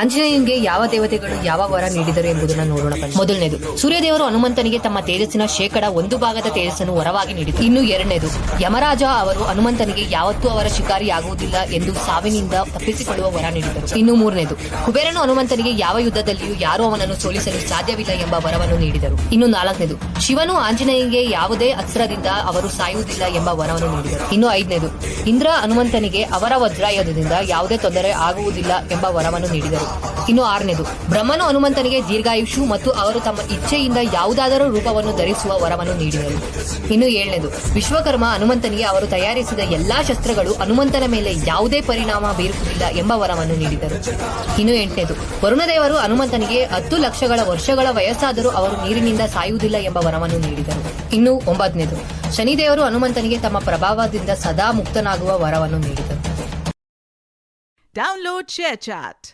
ಆಂಜನೇಯನಿಗೆ ಯಾವ ದೇವತೆಗಳು ಯಾವ ವರ ನೀಡಿದರು ಎಂಬುದನ್ನು ನೋಡೋಣ. ಮೊದಲನೇದು, ಸೂರ್ಯದೇವರು ಹನುಮಂತನಿಗೆ ತಮ್ಮ ತೇಜಸ್ಸಿನ 1% ತೇಜಸ್ಸನ್ನು ವರವಾಗಿ ನೀಡಿದರು. ಇನ್ನು ಎರಡನೇದು, ಯಮರಾಜ ಅವರು ಹನುಮಂತನಿಗೆ ಯಾವತ್ತೂ ಅವರ ಶಿಕಾರಿ ಆಗುವುದಿಲ್ಲ ಎಂದು ಸಾವಿನಿಂದ ತಪ್ಪಿಸಿಕೊಳ್ಳುವ ವರ ನೀಡಿದರು. ಇನ್ನು ಮೂರನೇದು, ಕುಬೇರನು ಹನುಮಂತನಿಗೆ ಯಾವ ಯುದ್ಧದಲ್ಲಿಯೂ ಯಾರೂ ಅವನನ್ನು ಸೋಲಿಸಲು ಸಾಧ್ಯವಿಲ್ಲ ಎಂಬ ವರವನ್ನು ನೀಡಿದರು. ಇನ್ನು ನಾಲ್ಕನೇದು, ಶಿವನು ಆಂಜನೇಯನಿಗೆ ಯಾವುದೇ ಅಸ್ತ್ರದಿಂದ ಅವರು ಸಾಯುವುದಿಲ್ಲ ಎಂಬ ವರವನ್ನು ನೀಡಿದರು. ಇನ್ನು ಐದನೇದು, ಇಂದ್ರ ಹನುಮಂತನಿಗೆ ಅವರ ವಜ್ರಾಯುಧದಿಂದ ಯಾವುದೇ ತೊಂದರೆ ಆಗುವುದಿಲ್ಲ ಎಂಬ ವರವನ್ನು ನೀಡಿದರು. ಇನ್ನು ಆರನೇದು, ಬ್ರಹ್ಮನು ಹನುಮಂತನಿಗೆ ದೀರ್ಘಾಯುಷು ಮತ್ತು ಅವರು ತಮ್ಮ ಇಚ್ಛೆಯಿಂದ ಯಾವುದಾದರೂ ರೂಪವನ್ನು ಧರಿಸುವ ವರವನ್ನು ನೀಡಿದರು. ಇನ್ನು ಏಳನೇದು, ವಿಶ್ವಕರ್ಮ ಹನುಮಂತನಿಗೆ ಅವರು ತಯಾರಿಸಿದ ಎಲ್ಲಾ ಶಸ್ತ್ರಗಳು ಹನುಮಂತನ ಮೇಲೆ ಯಾವುದೇ ಪರಿಣಾಮ ಬೀರುವುದಿಲ್ಲ ಎಂಬ ವರವನ್ನು ನೀಡಿದರು. ಇನ್ನು ಎಂಟನೇದು, ವರುಣದೇವರು ಹನುಮಂತನಿಗೆ 10 ಲಕ್ಷಗಳ ವರ್ಷಗಳ ವಯಸ್ಸಾದರೂ ಅವರು ನೀರಿನಿಂದ ಸಾಯುವುದಿಲ್ಲ ಎಂಬ ವರವನ್ನು ನೀಡಿದರು. ಇನ್ನು ಒಂಬತ್ತನೇದು, ಶನಿದೇವರು ಹನುಮಂತನಿಗೆ ತಮ್ಮ ಪ್ರಭಾವದಿಂದ ಸದಾ ಮುಕ್ತನಾಗುವ ವರವನ್ನು ನೀಡಿದರು. Download ShareChat.